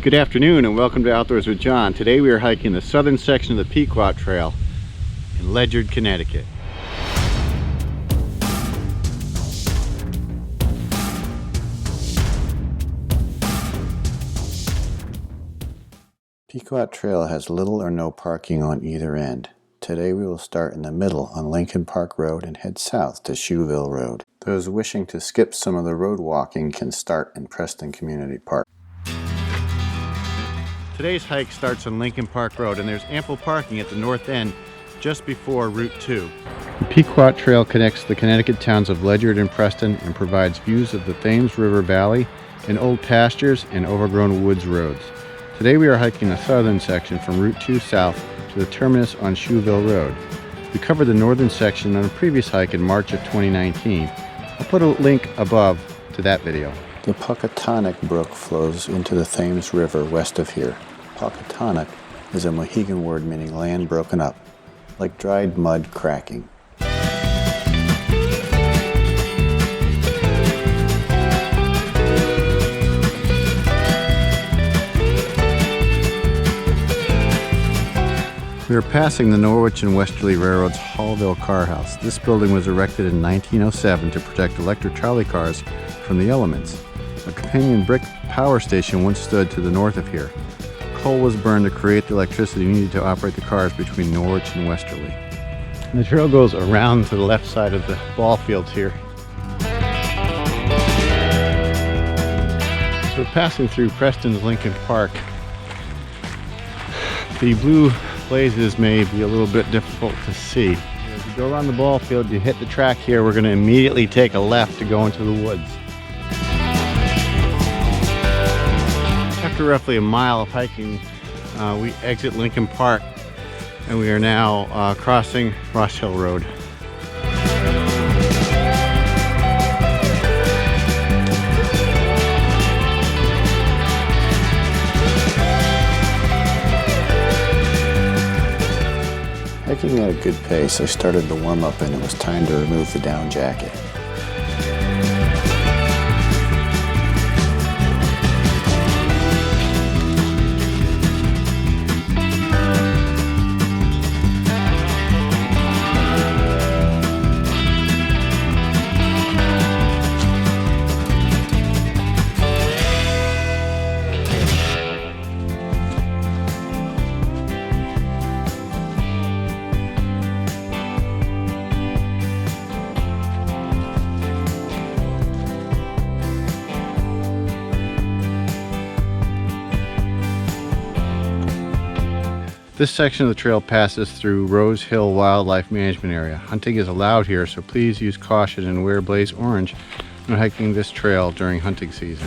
Good afternoon and welcome to Outdoors with John. Today we are hiking the southern section of the Pequot Trail in Ledyard, Connecticut. Pequot Trail has little or no parking on either end. Today we will start in the middle on Lincoln Park Road and head south to Shoeville Road. Those wishing to skip some of the road walking can start in Preston Community Park. Today's hike starts on Lincoln Park Road and there's ample parking at the north end just before Route 2. The Pequot Trail connects the Connecticut towns of Ledyard and Preston and provides views of the Thames River Valley and old pastures and overgrown woods roads. Today we are hiking the southern section from Route 2 south to the terminus on Shoeville Road. We covered the northern section on a previous hike in March of 2019. I'll put a link above to that video. The Pequotonic Brook flows into the Thames River west of here. Pequotonic is a Mohegan word meaning land broken up, like dried mud cracking. We are passing the Norwich and Westerly Railroad's Hallville Car House. This building was erected in 1907 to protect electric trolley cars from the elements. A companion brick power station once stood to the north of here. Coal was burned to create the electricity needed to operate the cars between Norwich and Westerly. And the trail goes around to the left side of the ball fields here. So we're passing through Preston's Lincoln Park. The blue blazes may be a little bit difficult to see. As you go around the ball field, you hit the track here, we're going to immediately take a left to go into the woods. After roughly a mile of hiking, we exit Lincoln Park and we are now crossing Ross Hill Road. Hiking at a good pace, I started to warm up and it was time to remove the down jacket. This section of the trail passes through Rose Hill Wildlife Management Area. Hunting is allowed here, so please use caution and wear blaze orange when hiking this trail during hunting season.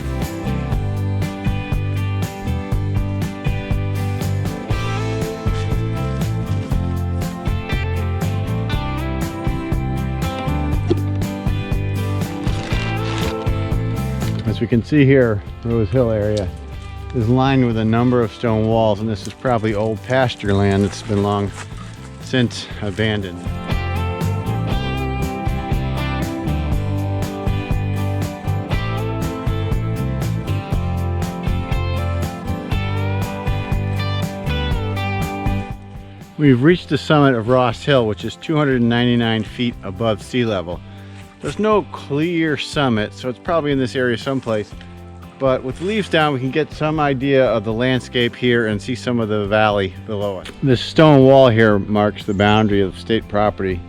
As we can see here, Rose Hill area is lined with a number of stone walls, and this is probably old pasture land that's been long since abandoned. We've reached the summit of Ross Hill, which is 299 feet above sea level. There's no clear summit, so it's probably in this area someplace. But with the leaves down, we can get some idea of the landscape here and see some of the valley below us. This stone wall here marks the boundary of state property.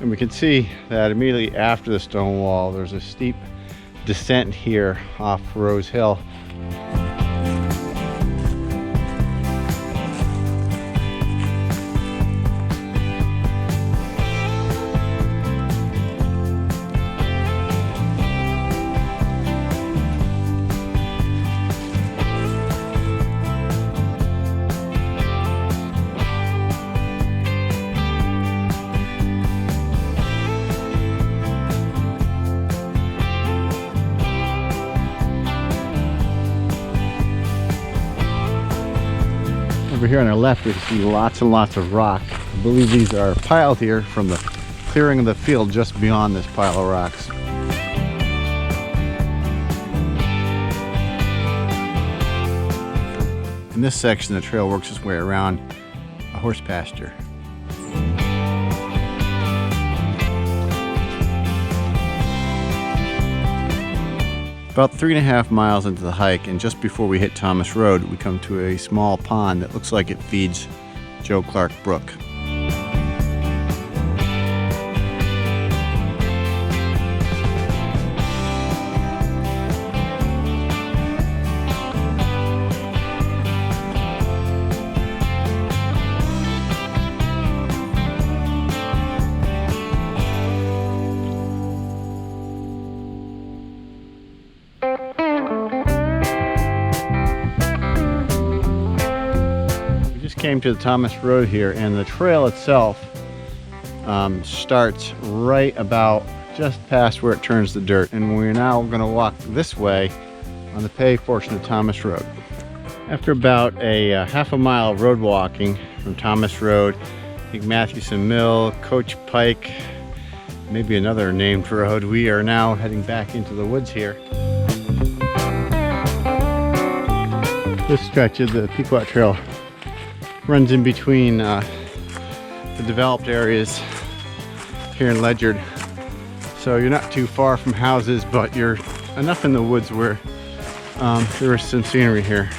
And we can see that immediately after the stone wall, there's a steep descent here off Rose Hill. Over here on our left, we see lots and lots of rock. I believe these are piled here from the clearing of the field just beyond this pile of rocks. In this section, the trail works its way around a horse pasture. About 3.5 miles into the hike, and just before we hit Thomas Road, we come to a small pond that looks like it feeds Joe Clark Brook. Came to the Thomas Road here, and the trail itself starts right about just past where it turns the dirt, and we're now going to walk this way on the paved portion of Thomas Road. After about a half a mile of road walking from Thomas Road, I think Matthewson Mill, Coach Pike, maybe another named road, we are now heading back into the woods here. This stretch of the Pequot Trail runs in between the developed areas here in Ledyard. So you're not too far from houses, but you're enough in the woods where there is some scenery here.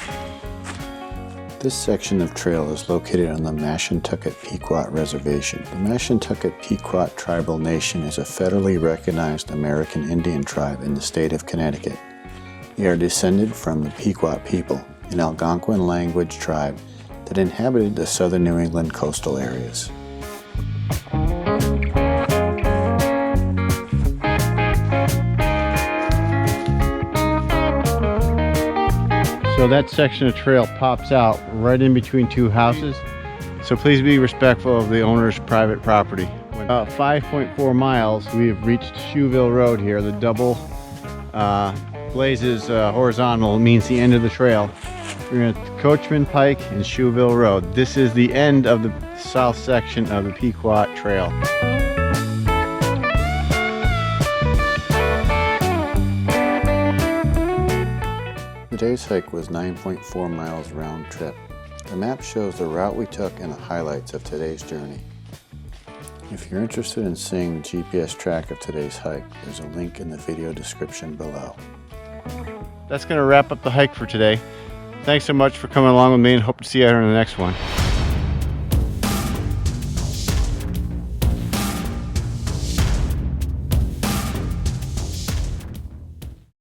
This section of trail is located on the Mashantucket Pequot Reservation. The Mashantucket Pequot Tribal Nation is a federally recognized American Indian tribe in the state of Connecticut. They are descended from the Pequot people, an Algonquin language tribe that inhabited the southern New England coastal areas. So that section of trail pops out right in between two houses, so please be respectful of the owner's private property. About 5.4 miles, we have reached Shoeville Road here. The double blazes horizontal means the end of the trail. We're at Coachman Pike and Shoeville Road. This is the end of the south section of the Pequot Trail. Today's hike was 9.4 miles round trip. The map shows the route we took and the highlights of today's journey. If you're interested in seeing the GPS track of today's hike, there's a link in the video description below. That's going to wrap up the hike for today. Thanks so much for coming along with me, and hope to see you on the next one.